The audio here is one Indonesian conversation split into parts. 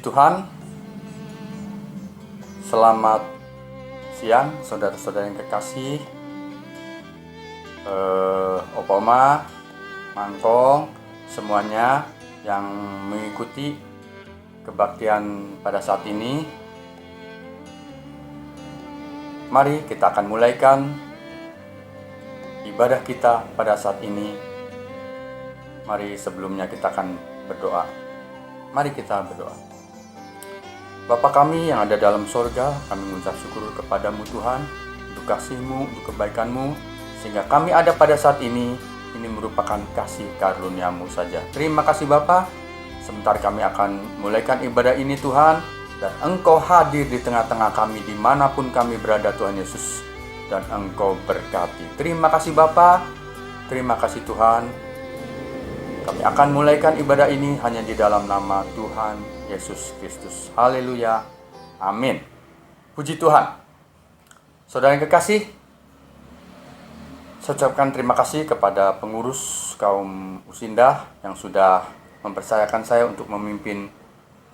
Tuhan, selamat siang saudara-saudara yang kekasih, Opa Oma, Mangkong, semuanya yang mengikuti kebaktian pada saat ini. Mari kita akan mulaikan ibadah kita pada saat ini. Mari sebelumnya kita akan berdoa. Mari kita berdoa. Bapa kami yang ada dalam sorga, kami mengucap syukur kepadamu Tuhan, untuk kasih-Mu, untuk kebaikan-Mu, sehingga kami ada pada saat ini merupakan kasih karunia-Mu saja. Terima kasih Bapa, sebentar kami akan mulaikan ibadah ini Tuhan, dan Engkau hadir di tengah-tengah kami dimanapun kami berada Tuhan Yesus, dan Engkau berkati. Terima kasih Bapa, terima kasih Tuhan. Kami akan mulaikan ibadah ini hanya di dalam nama Tuhan Yesus Kristus. Haleluya. Amin. Puji Tuhan. Saudara yang kekasih, saya ucapkan terima kasih kepada pengurus kaum Usindah yang sudah mempercayakan saya untuk memimpin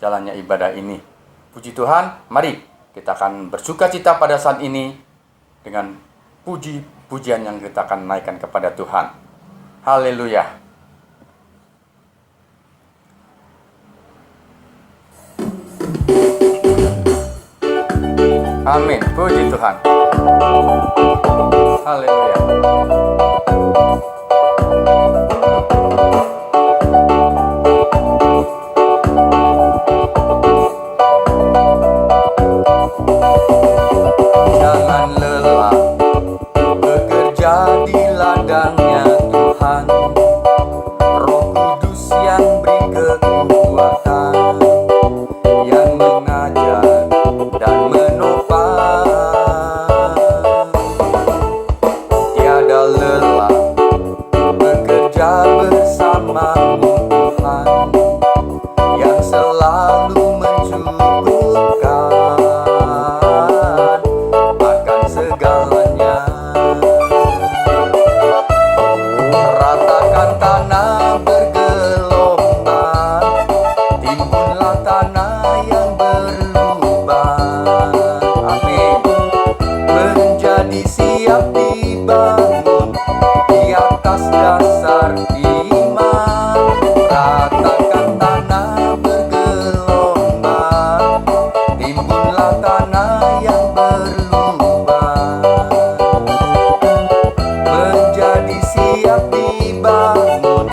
jalannya ibadah ini. Puji Tuhan, mari kita akan bersukacita pada saat ini dengan puji-pujian yang kita akan naikkan kepada Tuhan. Haleluya. Amin. Puji Tuhan. Haleluya. Jangan lelah bekerja di ladangnya Tuhan. Roh Kudus yang beri kekuatan, yang mengajar dan menopang. Tiada lelah bekerja bersamamu Tuhan, yang selalu mencukupkan akan segalanya. Ratakan tanah bergelombang, timbunlah tanah yang berlubang. Amin. Menjadi siap dibangun di atas dasar iman. Ratakan tanah bergelombang, timbunlah tanah yang berlubang. Menjadi siap dibangun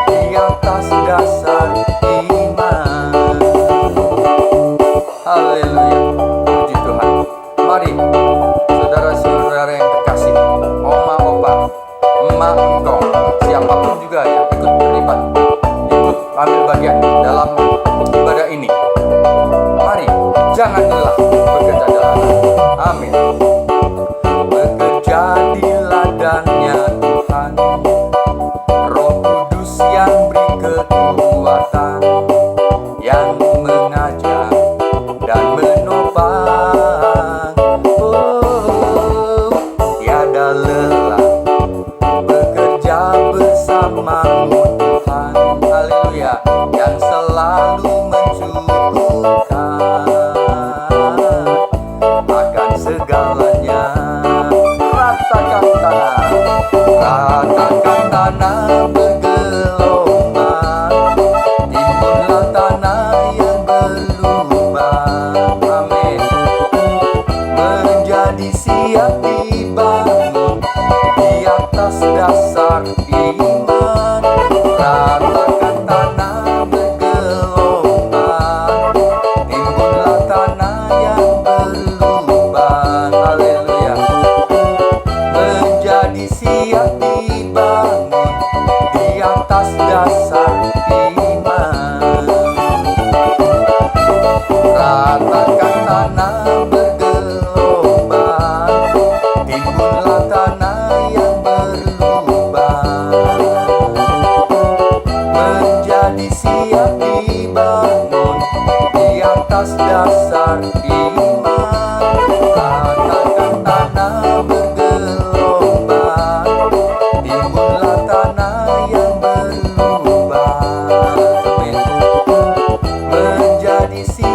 di atas dasar iman. Haleluya. Puji Tuhan. Mari saudara-saudara yang terkasih, Oma, Opa, Emak, Engkau, siapapun juga yang ikut terlibat, ikut ambil bagian dalam ibadah ini. Mari, jangan lelah bekerja dalam. Amin. Bekerja di ladangnya Tuhan, Roh Kudus yang beri kekuatan, yang mengajar dan menopang. Oh, tiada lelah bekerja bersamamu Tuhan. Haleluya. Yang selalu mencukupkan akan segalanya. Ratakan tanah bergelombang, timbunlah tanah yang berlubang. Amin. Menjadi siap dibangun di atas dasar iman. Ratakan tanah bergelombang, timbunlah tanah yang berlubang. Haleluya. Menjadi siap dibangun di atas dasar iman. Ratakan tanah bergelombang, timbunlah tanah yang berlubang. Menjadi siap dibangun di atas dasar iman. Ratakan tanah bergelombang, timbunlah tanah yang berlubang. Menjadi siap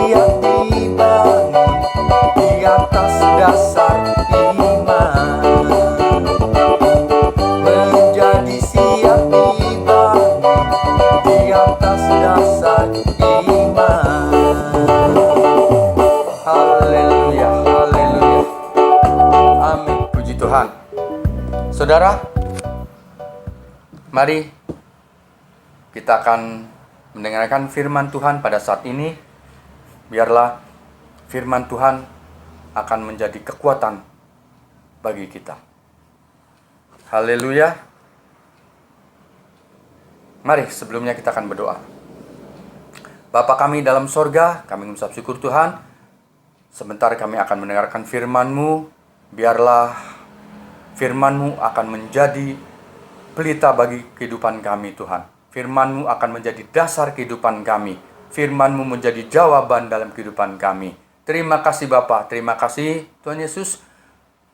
Tuhan. Saudara, mari kita akan mendengarkan firman Tuhan pada saat ini. Biarlah firman Tuhan akan menjadi kekuatan bagi kita. Haleluya. Mari sebelumnya kita akan berdoa. Bapa kami dalam sorga, kami mengucap syukur Tuhan. Sebentar kami akan mendengarkan firman-Mu. Biarlah firman-Mu akan menjadi pelita bagi kehidupan kami Tuhan. Firman-Mu akan menjadi dasar kehidupan kami. Firman-Mu menjadi jawaban dalam kehidupan kami. Terima kasih Bapa, terima kasih Tuhan Yesus.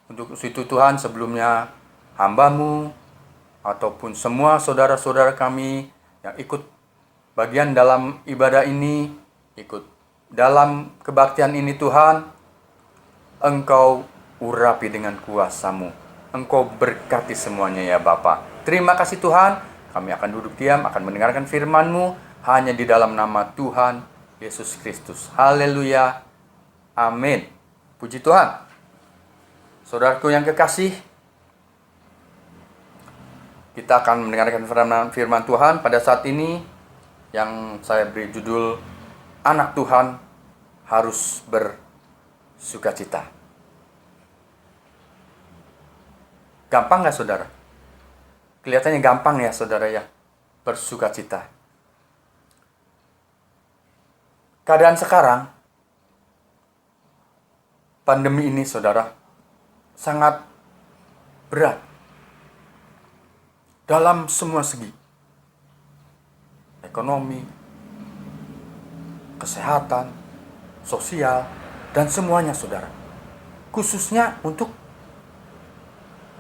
Untuk itu Tuhan, sebelumnya hamba-Mu ataupun semua saudara-saudara kami yang ikut bagian dalam ibadah ini, ikut dalam kebaktian ini Tuhan, Engkau urapi dengan kuasa-Mu. Engkau berkati semuanya ya Bapa. Terima kasih Tuhan, kami akan duduk diam, akan mendengarkan firman-Mu hanya di dalam nama Tuhan Yesus Kristus. Haleluya. Amin. Puji Tuhan. Saudaraku yang kekasih, kita akan mendengarkan firman Tuhan pada saat ini yang saya beri judul Anak Tuhan Harus Bersukacita. Gampang nggak saudara? Kelihatannya gampang ya saudara ya, bersukacita. Keadaan sekarang, pandemi ini saudara, sangat berat dalam semua segi. Ekonomi, kesehatan, sosial, dan semuanya saudara. Khususnya untuk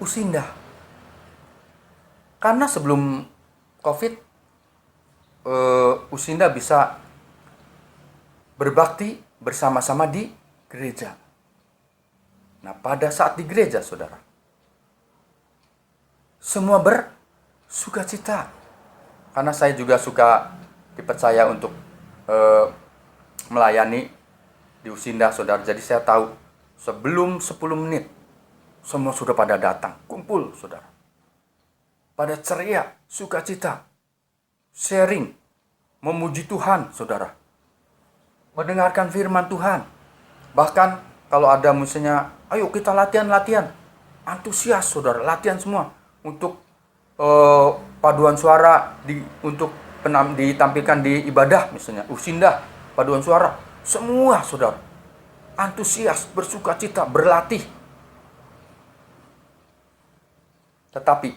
Usinda. Karena sebelum COVID, Usinda bisa berbakti bersama-sama di gereja. Nah, pada saat di gereja saudara, semua bersukacita. Karena saya juga suka dipercaya untuk melayani di Usinda, saudara. Jadi saya tahu sebelum 10 menit semua sudah pada datang, kumpul, saudara. Pada ceria, sukacita, sharing, memuji Tuhan, saudara. Mendengarkan firman Tuhan. Bahkan kalau ada misalnya, ayo kita latihan. Antusias, saudara, latihan semua untuk paduan suara untuk ditampilkan di ibadah misalnya Usinda, paduan suara, semua saudara antusias, bersukacita, berlatih. Tetapi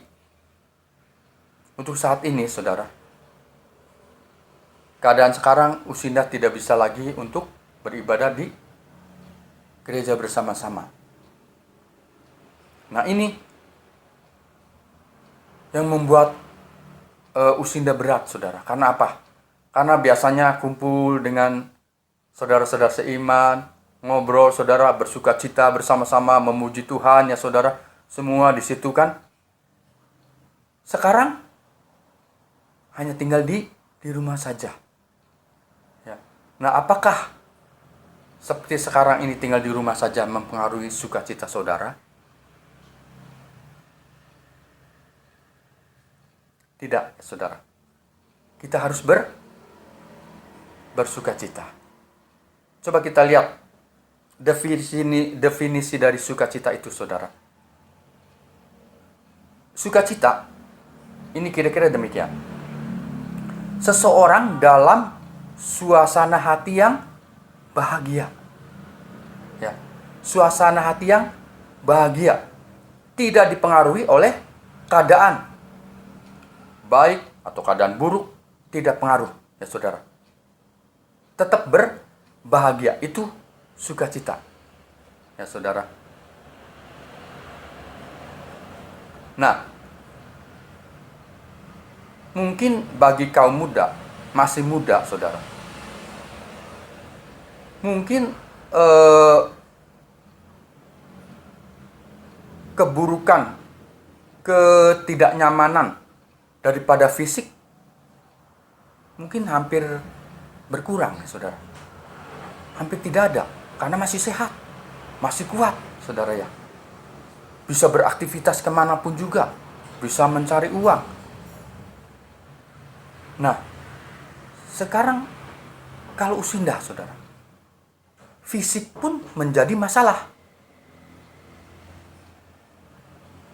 untuk saat ini saudara, keadaan sekarang Usinda tidak bisa lagi untuk beribadah di gereja bersama-sama. Nah ini yang membuat Usinda berat, saudara. Karena apa? Karena biasanya kumpul dengan saudara-saudara seiman, ngobrol, saudara, bersukacita bersama-sama, memuji Tuhan, ya saudara. Semua di situ kan. Sekarang hanya tinggal di rumah saja. Ya. Nah, apakah seperti sekarang ini tinggal di rumah saja mempengaruhi sukacita saudara? Tidak, saudara. Kita harus bersukacita. Coba kita lihat definisi dari sukacita itu, saudara. Sukacita ini kira-kira demikian. Seseorang dalam suasana hati yang bahagia. Ya, suasana hati yang bahagia, tidak dipengaruhi oleh keadaan baik atau keadaan buruk, tidak pengaruh ya saudara. Tetap berbahagia, itu sukacita ya saudara. Nah, mungkin bagi kaum muda, masih muda saudara, mungkin keburukan, ketidaknyamanan daripada fisik mungkin hampir berkurang ya saudara. Hampir tidak ada, karena masih sehat, masih kuat saudara ya. bisa beraktivitas kemanapun juga, bisa mencari uang. Nah, sekarang kalau usindah, saudara, fisik pun menjadi masalah.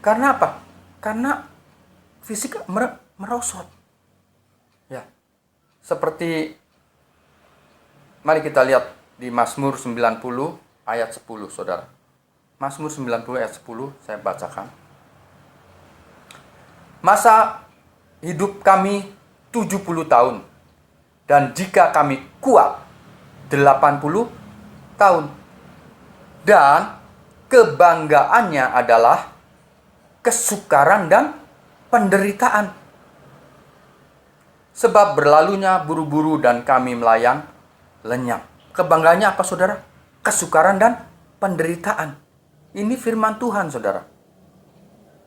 Karena apa? Karena fisik merosot. Ya. Seperti mari kita lihat di Mazmur 90 ayat 10, saudara. Mazmur 90 ayat 10 saya bacakan. Masa hidup kami 70 tahun, dan jika kami kuat 80 tahun. Dan kebanggaannya adalah kesukaran dan penderitaan. Sebab berlalunya buru-buru dan kami melayang lenyap. Kebanggaannya apa, saudara? Kesukaran dan penderitaan. Ini firman Tuhan, saudara,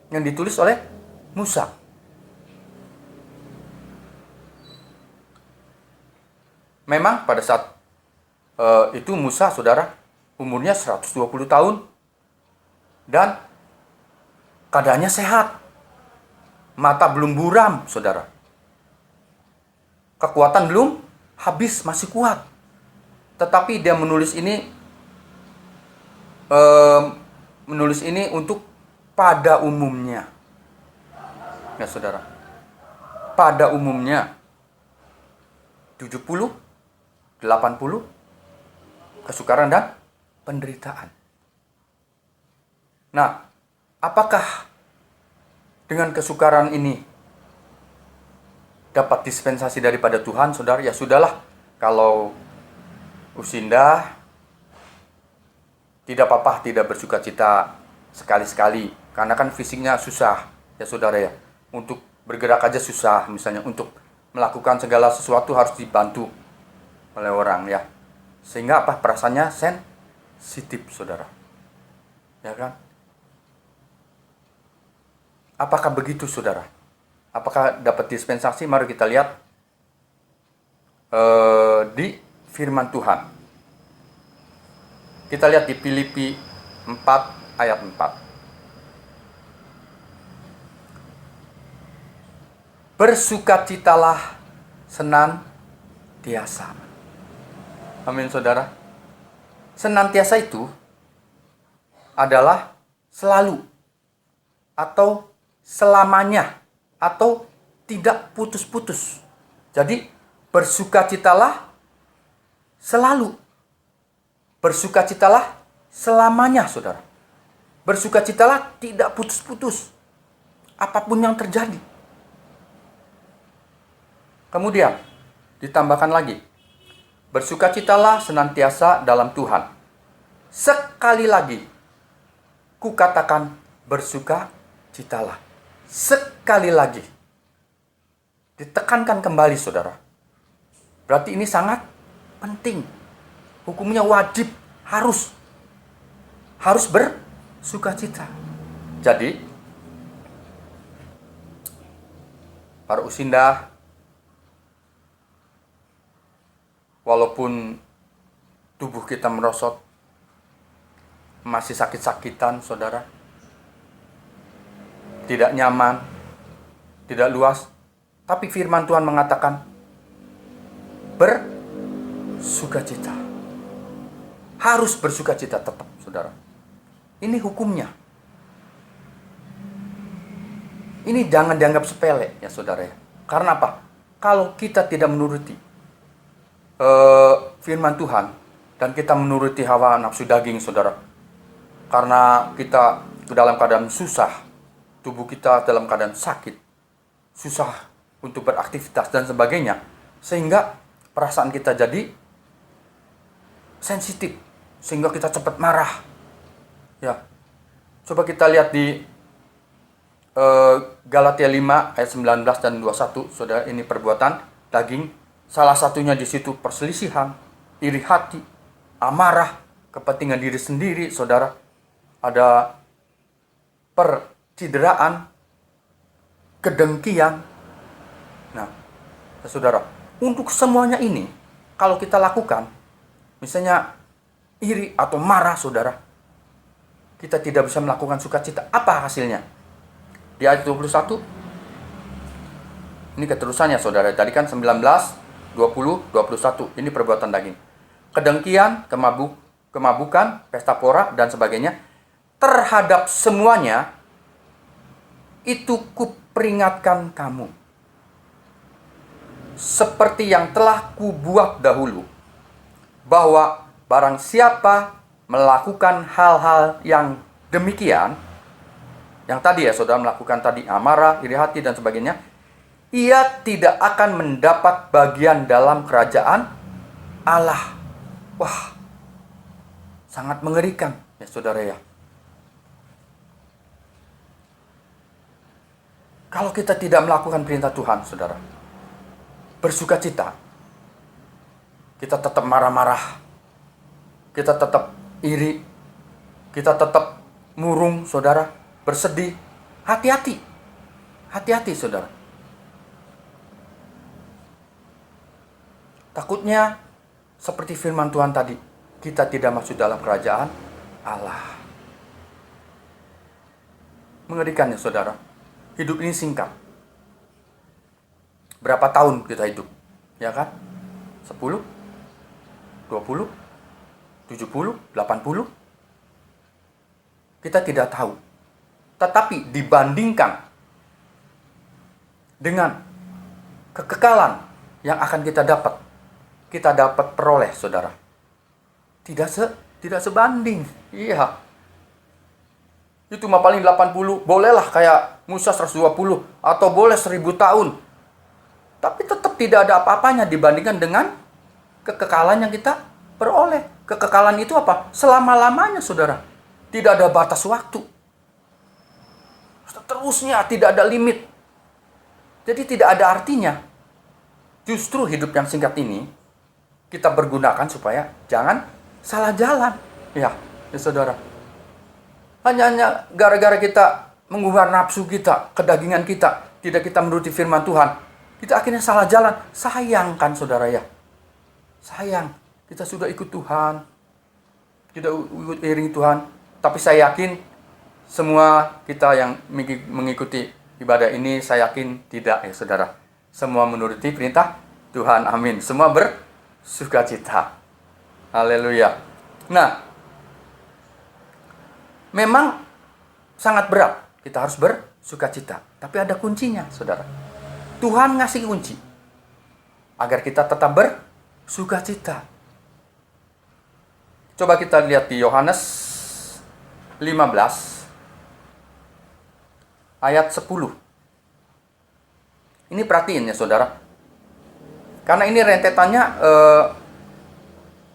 yang ditulis oleh Musa. Memang pada saat itu Musa, saudara, umurnya 120 tahun. Dan keadaannya sehat. Mata belum buram, saudara. Kekuatan belum habis, masih kuat. Tetapi dia menulis ini untuk pada umumnya. Ya, saudara. Pada umumnya 70, 80, kesukaran dan penderitaan. Nah, apakah dengan kesukaran ini dapat dispensasi daripada Tuhan, saudara? Ya sudahlah, kalau usindah tidak apa-apa, tidak bersuka cita sekali-sekali, karena kan fisiknya susah, ya saudara ya. Untuk bergerak aja susah, misalnya untuk melakukan segala sesuatu harus dibantu oleh orang, ya. Sehingga apa? Perasaannya sensitif, saudara. Ya kan? Apakah begitu, saudara? Apakah dapat dispensasi? Mari kita lihat di firman Tuhan. Kita lihat di Filipi 4 ayat 4. Bersukacitalah senantiasa. Amin, saudara. Senantiasa itu adalah selalu, atau selamanya, atau tidak putus-putus. Jadi bersukacitalah selalu, bersukacitalah selamanya, saudara. Bersukacitalah tidak putus-putus, apapun yang terjadi. Kemudian ditambahkan lagi, bersukacitalah senantiasa dalam Tuhan. Sekali lagi kukatakan, bersukacitalah. Sekali lagi ditekankan kembali, saudara. Berarti ini sangat penting. Hukumnya wajib, harus bersukacita. Jadi para usindah, walaupun tubuh kita merosot, masih sakit-sakitan, saudara, tidak nyaman, tidak luas, tapi firman Tuhan mengatakan bersukacita. Harus bersukacita tetap, saudara. Ini hukumnya. Ini jangan dianggap sepele, ya saudara ya. Karena apa? Kalau kita tidak menuruti firman Tuhan, dan kita menuruti hawa nafsu daging, saudara, karena kita dalam keadaan susah, tubuh kita dalam keadaan sakit, susah untuk beraktivitas dan sebagainya, sehingga perasaan kita jadi sensitif, sehingga kita cepat marah. Ya, coba kita lihat di Galatia 5 ayat 19 dan 21, saudara. Ini perbuatan daging. Salah satunya di situ perselisihan, iri hati, amarah, kepentingan diri sendiri, saudara. Ada percideraan, kedengkian. Nah, saudara, untuk semuanya ini, kalau kita lakukan, misalnya iri atau marah, saudara, kita tidak bisa melakukan sukacita. Apa hasilnya? Di ayat 21, ini keterusannya saudara. Tadi kan 19, 20, 21. Ini perbuatan daging. Kedengkian, kemabukan, pesta pora, dan sebagainya. Terhadap semuanya, itu kuperingatkan kamu. Seperti yang telah kubuat dahulu. Bahwa barang siapa melakukan hal-hal yang demikian, yang tadi ya saudara melakukan tadi amarah, iri hati dan sebagainya, ia tidak akan mendapat bagian dalam kerajaan Allah. Wah, sangat mengerikan ya saudara ya. Kalau kita tidak melakukan perintah Tuhan, saudara, bersukacita, kita tetap marah-marah, kita tetap iri, kita tetap murung, saudara, bersedih. Hati-hati, hati-hati, saudara. Takutnya, seperti firman Tuhan tadi, kita tidak masuk dalam kerajaan Allah. Mengerikan ya, saudara. Hidup ini singkat. Berapa tahun kita hidup? Ya kan? 10? 20? 70, 80, kita tidak tahu. Tetapi dibandingkan dengan kekekalan yang akan kita dapat peroleh, saudara, tidak sebanding. Iya. Itu mah paling 80, bolehlah kayak Musa 120 atau boleh 1000 tahun. Tapi tetap tidak ada apa-apanya dibandingkan dengan kekekalan yang kita peroleh. Kekekalan itu apa? Selama-lamanya, saudara. Tidak ada batas waktu. Terusnya tidak ada limit. Jadi tidak ada artinya. Justru hidup yang singkat ini kita bergunakan supaya jangan salah jalan. Ya saudara. Hanya gara-gara kita mengubah nafsu kita, kedagingan kita, tidak kita menuruti firman Tuhan, kita akhirnya salah jalan. Sayang kan saudara ya. Sayang. Kita sudah ikut Tuhan, kita ikut iring Tuhan, tapi saya yakin semua kita yang mengikuti ibadah ini, saya yakin tidak ya saudara. Semua menuruti perintah Tuhan, amin. Semua bersukacita. Haleluya. Nah, memang sangat berat, kita harus bersukacita. Tapi ada kuncinya, saudara. Tuhan ngasih kunci agar kita tetap bersukacita. Coba kita lihat di Yohanes 15 ayat 10. Ini perhatiin ya saudara. Karena ini rentetannya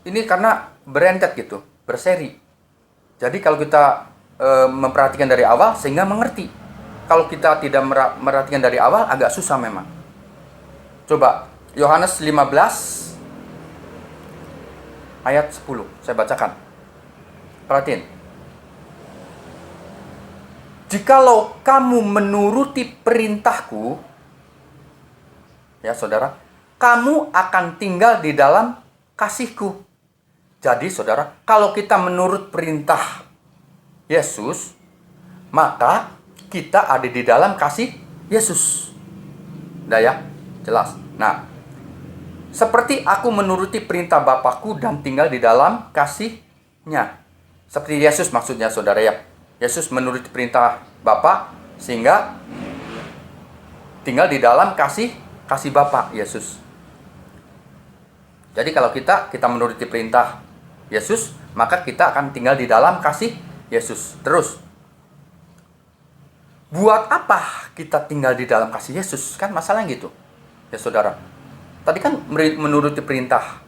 ini karena berentet gitu, berseri. Jadi kalau kita memperhatikan dari awal sehingga mengerti. Kalau kita tidak merhatikan dari awal agak susah memang. Coba Yohanes 15 ayat 10, saya bacakan. Perhatiin. Jikalau kamu menuruti perintahku, ya saudara, kamu akan tinggal di dalam kasihku. Jadi saudara, kalau kita menurut perintah Yesus, maka kita ada di dalam kasih Yesus. Udah ya? Jelas. Nah, seperti aku menuruti perintah Bapakku dan tinggal di dalam kasih-Nya. Seperti Yesus maksudnya saudara ya. Yesus menuruti perintah Bapa sehingga tinggal di dalam kasih Bapa Yesus. Jadi kalau kita menuruti perintah Yesus, maka kita akan tinggal di dalam kasih Yesus. Terus, buat apa kita tinggal di dalam kasih Yesus? Kan masalahnya gitu. Ya saudara. Tadi kan menuruti perintah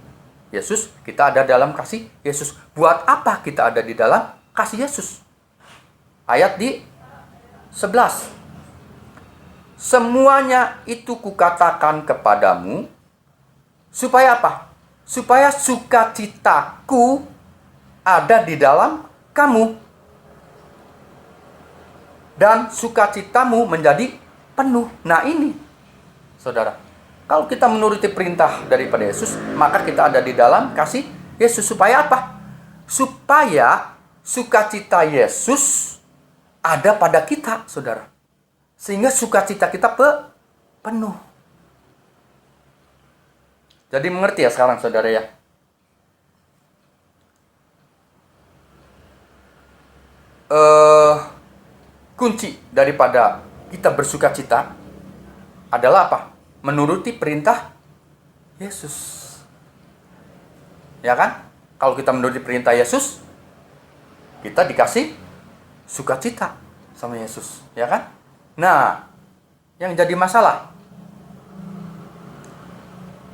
Yesus, kita ada dalam kasih Yesus. Buat apa kita ada di dalam kasih Yesus? Ayat di 11. Semuanya itu kukatakan kepadamu, supaya apa? Supaya sukacitaku ada di dalam kamu. Dan sukacitamu menjadi penuh. Nah ini, saudara. Kalau kita menuruti perintah daripada Yesus, maka kita ada di dalam kasih Yesus. Supaya apa? Supaya sukacita Yesus ada pada kita, saudara. Sehingga sukacita kita penuh. Jadi mengerti ya sekarang, saudara ya? Kunci daripada kita bersukacita adalah apa? Menuruti perintah Yesus. Ya kan? Kalau kita menuruti perintah Yesus, kita dikasih sukacita sama Yesus, ya kan? Nah, yang jadi masalah,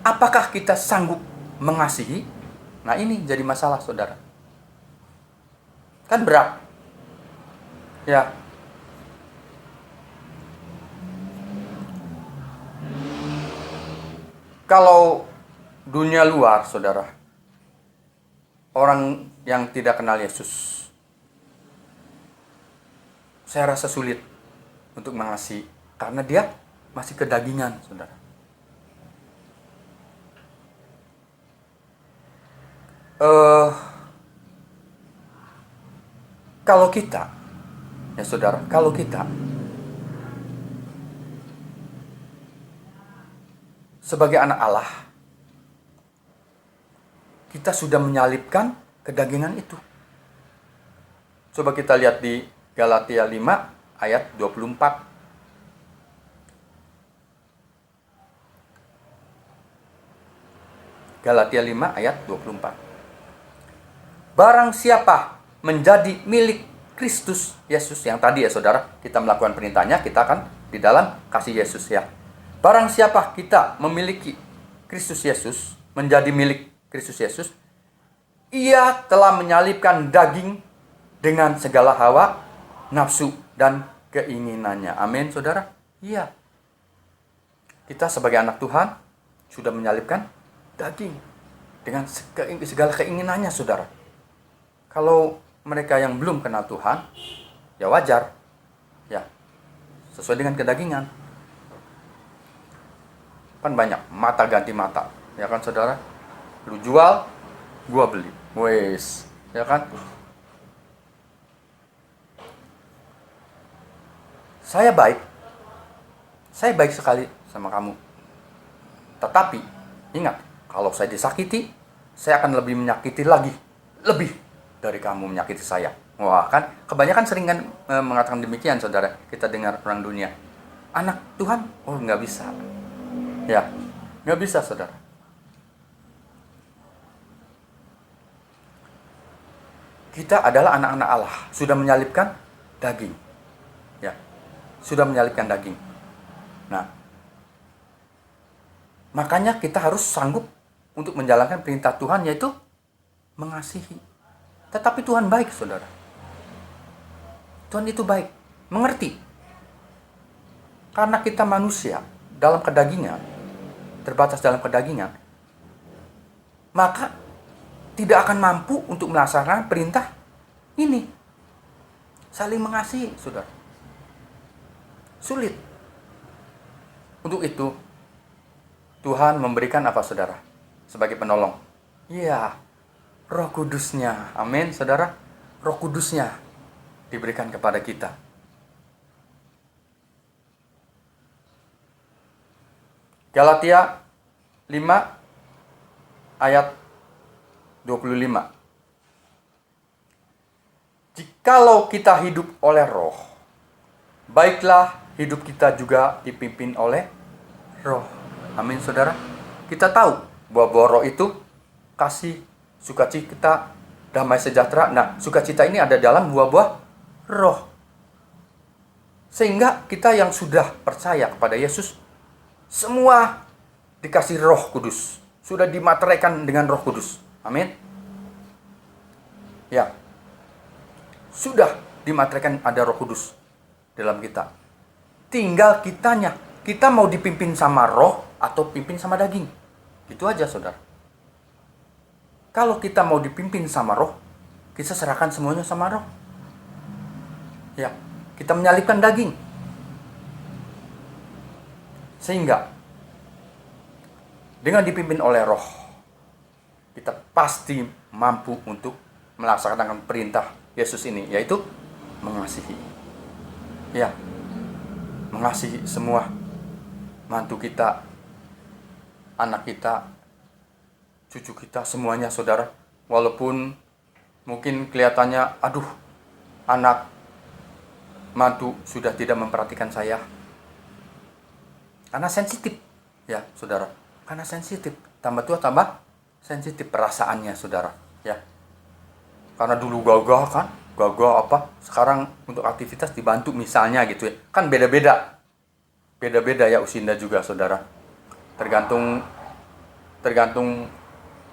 apakah kita sanggup mengasihi? Nah, ini jadi masalah, saudara. Kan berat. Ya. Kalau dunia luar, saudara, orang yang tidak kenal Yesus, saya rasa sulit untuk mengasihi karena dia masih kedagingan, saudara. Kalau kita, ya saudara, kalau kita sebagai anak Allah, kita sudah menyalibkan kedagingan itu. Coba kita lihat di Galatia 5 ayat 24. Galatia 5 ayat 24. Barang siapa menjadi milik Kristus Yesus, yang tadi ya saudara, kita melakukan perintahnya, kita akan di dalam kasih Yesus ya. Barang siapa kita memiliki Kristus Yesus, menjadi milik Kristus Yesus, ia telah menyalibkan daging dengan segala hawa, nafsu, dan keinginannya. Amin, saudara? Iya. Kita sebagai anak Tuhan sudah menyalibkan daging dengan segala keinginannya, saudara. Kalau mereka yang belum kenal Tuhan, ya wajar. Ya, sesuai dengan kedagingan. Kan banyak, mata ganti mata. Ya kan, saudara? Lu jual, gua beli. Wes, ya kan? Saya baik sekali sama kamu. Tetapi, ingat, kalau saya disakiti, saya akan lebih menyakiti lagi. Lebih dari kamu menyakiti saya. Wah, kan kebanyakan sering kan mengatakan demikian, saudara. Kita dengar orang dunia. Anak Tuhan, oh nggak bisa. Ya, nggak bisa, saudara. Kita adalah anak-anak Allah, sudah menyalibkan daging. Ya, sudah menyalibkan daging. Nah, makanya kita harus sanggup untuk menjalankan perintah Tuhan, yaitu mengasihi. Tetapi Tuhan baik, saudara. Tuhan itu baik, mengerti. Karena kita manusia dalam kedagingan, terbatas dalam kedagingan, maka tidak akan mampu untuk melaksanakan perintah ini. Saling mengasihi, saudara. Sulit. Untuk itu, Tuhan memberikan apa, saudara? Sebagai penolong. Iya, Roh Kudusnya. Amin, saudara. Roh Kudusnya diberikan kepada kita. Galatia 5 ayat 25. Jikalau kita hidup oleh Roh, baiklah hidup kita juga dipimpin oleh Roh. Amin, saudara. Kita tahu bahwa Roh itu kasih, sukacita, damai sejahtera. Nah, sukacita ini ada dalam buah-buah Roh. Sehingga kita yang sudah percaya kepada Yesus, semua dikasih Roh Kudus. Sudah dimateraikan dengan Roh Kudus. Amin. Ya. Sudah dimateraikan ada Roh Kudus dalam kita. Tinggal kitanya. Kita mau dipimpin sama Roh atau pimpin sama daging. Itu aja, saudara. Kalau kita mau dipimpin sama Roh, kita serahkan semuanya sama Roh. Ya, kita menyalibkan daging. Sehingga dengan dipimpin oleh Roh, kita pasti mampu untuk melaksanakan perintah Yesus ini, yaitu mengasihi. Ya, mengasihi semua mantu kita, anak kita, cucu kita, semuanya saudara. Walaupun mungkin kelihatannya, aduh, anak mantu sudah tidak memperhatikan saya. Karena sensitif, ya saudara. Karena sensitif, tambah tua tambah sensitif perasaannya saudara. Ya, karena dulu gagah kan, gagah apa? Sekarang untuk aktivitas dibantu misalnya gitu ya. Kan beda-beda ya usinda juga saudara. Tergantung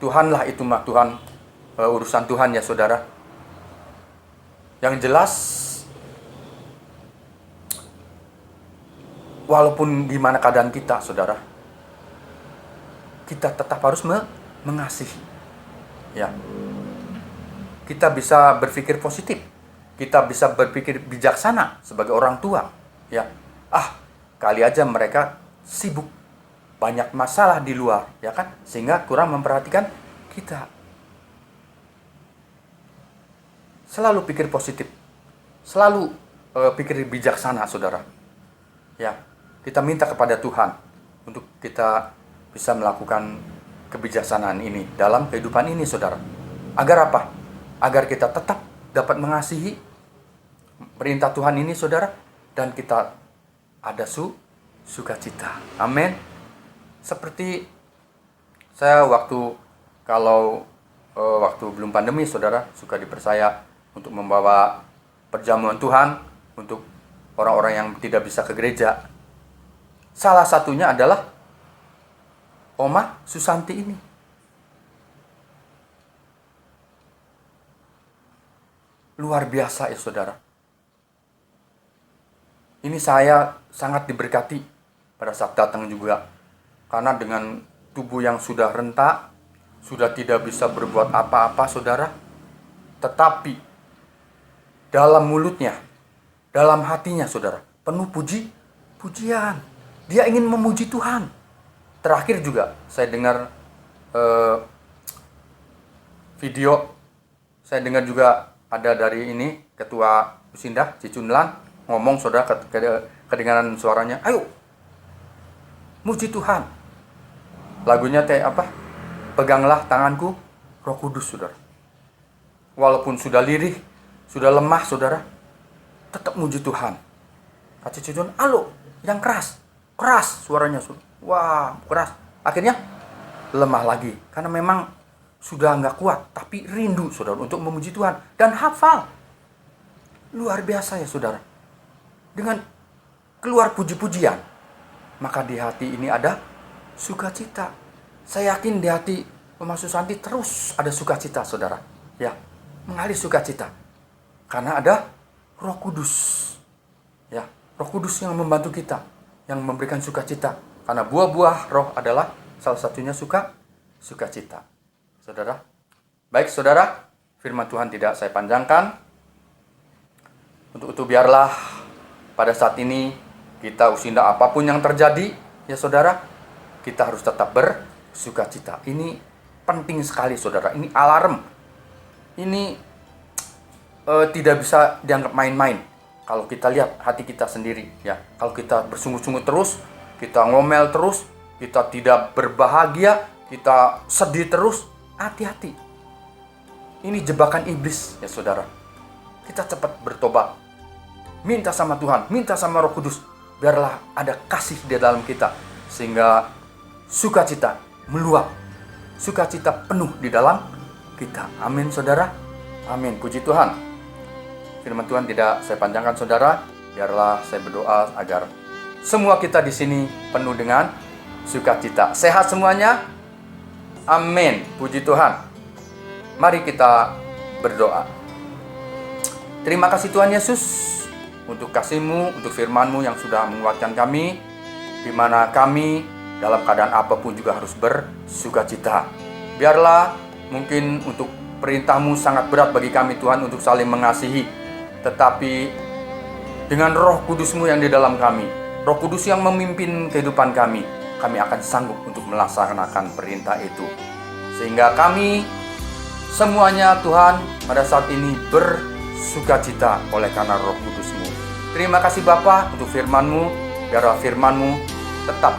Tuhan lah itu mah, Tuhan, urusan Tuhan ya saudara. Yang jelas, walaupun gimana keadaan kita saudara, kita tetap harus mengasihi. Ya, kita bisa berpikir positif, kita bisa berpikir bijaksana sebagai orang tua. Ya, kali aja mereka sibuk, banyak masalah di luar, ya kan, sehingga kurang memperhatikan kita. Selalu pikir positif, selalu pikir bijaksana saudara. Ya, kita minta kepada Tuhan untuk kita bisa melakukan kebijaksanaan ini dalam kehidupan ini saudara. Agar apa? Agar kita tetap dapat mengasihi perintah Tuhan ini saudara, dan kita ada sukacita. Amin. Seperti saya waktu belum pandemi saudara, suka dipercaya untuk membawa perjamuan Tuhan untuk orang-orang yang tidak bisa ke gereja. Salah satunya adalah Oma Susanti ini. Luar biasa ya saudara. Ini saya sangat diberkati pada saat datang juga. Karena dengan tubuh yang sudah rentak, sudah tidak bisa berbuat apa-apa saudara. Tetapi dalam mulutnya, dalam hatinya saudara, penuh pujian. Dia ingin memuji Tuhan. Terakhir juga saya dengar video, saya dengar juga ada dari ini Ketua Usinda Cicunlan ngomong saudara, kedengaran suaranya, ayo muji Tuhan. Lagunya apa? Peganglah tanganku, Roh Kudus saudara. Walaupun sudah lirih, sudah lemah saudara, tetap muji Tuhan. Kata Cicun, alo yang keras suaranya saudara. Wah, keras. Akhirnya lemah lagi karena memang sudah nggak kuat, tapi rindu saudara untuk memuji Tuhan dan hafal. Luar biasa ya saudara. Dengan keluar puji-pujian, maka di hati ini ada sukacita. Saya yakin di hati Oma Susanti terus ada sukacita saudara. Ya, mengalir sukacita karena ada Roh Kudus. Ya, Roh Kudus yang membantu kita, yang memberikan sukacita. Karena buah-buah roh adalah salah satunya sukacita. Saudara. Baik saudara, firman Tuhan tidak saya panjangkan. Untuk itu biarlah pada saat ini kita usinda apapun yang terjadi, ya saudara, kita harus tetap bersukacita. Ini penting sekali saudara, ini alarm. Ini tidak bisa dianggap main-main. Kalau kita lihat hati kita sendiri, ya, kalau kita bersungguh-sungguh terus, kita ngomel terus, kita tidak berbahagia, kita sedih terus, hati-hati. Ini jebakan iblis ya saudara. Kita cepat bertobat. Minta sama Tuhan, minta sama Roh Kudus. Biarlah ada kasih di dalam kita. Sehingga sukacita meluap. Sukacita penuh di dalam kita. Amin saudara. Amin. Puji Tuhan. Firman Tuhan tidak saya panjangkan saudara. Biarlah saya berdoa agar semua kita di sini penuh dengan sukacita. Sehat semuanya. Amin. Puji Tuhan. Mari kita berdoa. Terima kasih Tuhan Yesus untuk kasih-Mu, untuk firman-Mu yang sudah menguatkan kami, di mana kami dalam keadaan apapun juga harus bersukacita. Biarlah mungkin untuk perintah-Mu sangat berat bagi kami Tuhan untuk saling mengasihi, tetapi dengan Roh Kudus-Mu yang di dalam kami, Roh Kudus yang memimpin kehidupan kami akan sanggup untuk melaksanakan perintah itu. Sehingga kami semuanya Tuhan pada saat ini sukacita oleh karena Roh Kudus-Mu. Terima kasih Bapa untuk firman-Mu, biarlah firman-Mu tetap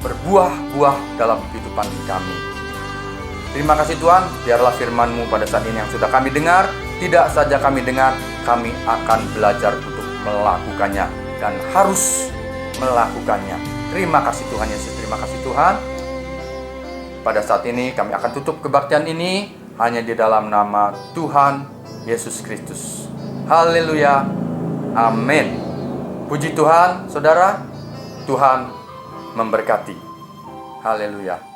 berbuah-buah dalam kehidupan kami. Terima kasih Tuhan, biarlah firman-Mu pada saat ini yang sudah kami dengar, tidak saja kami dengar, kami akan belajar untuk melakukannya dan harus melakukannya. Terima kasih Tuhan Yesus, terima kasih Tuhan. Pada saat ini kami akan tutup kebaktian ini hanya di dalam nama Tuhan Yesus Kristus. Haleluya. Amin. Puji Tuhan, saudara. Tuhan memberkati. Haleluya.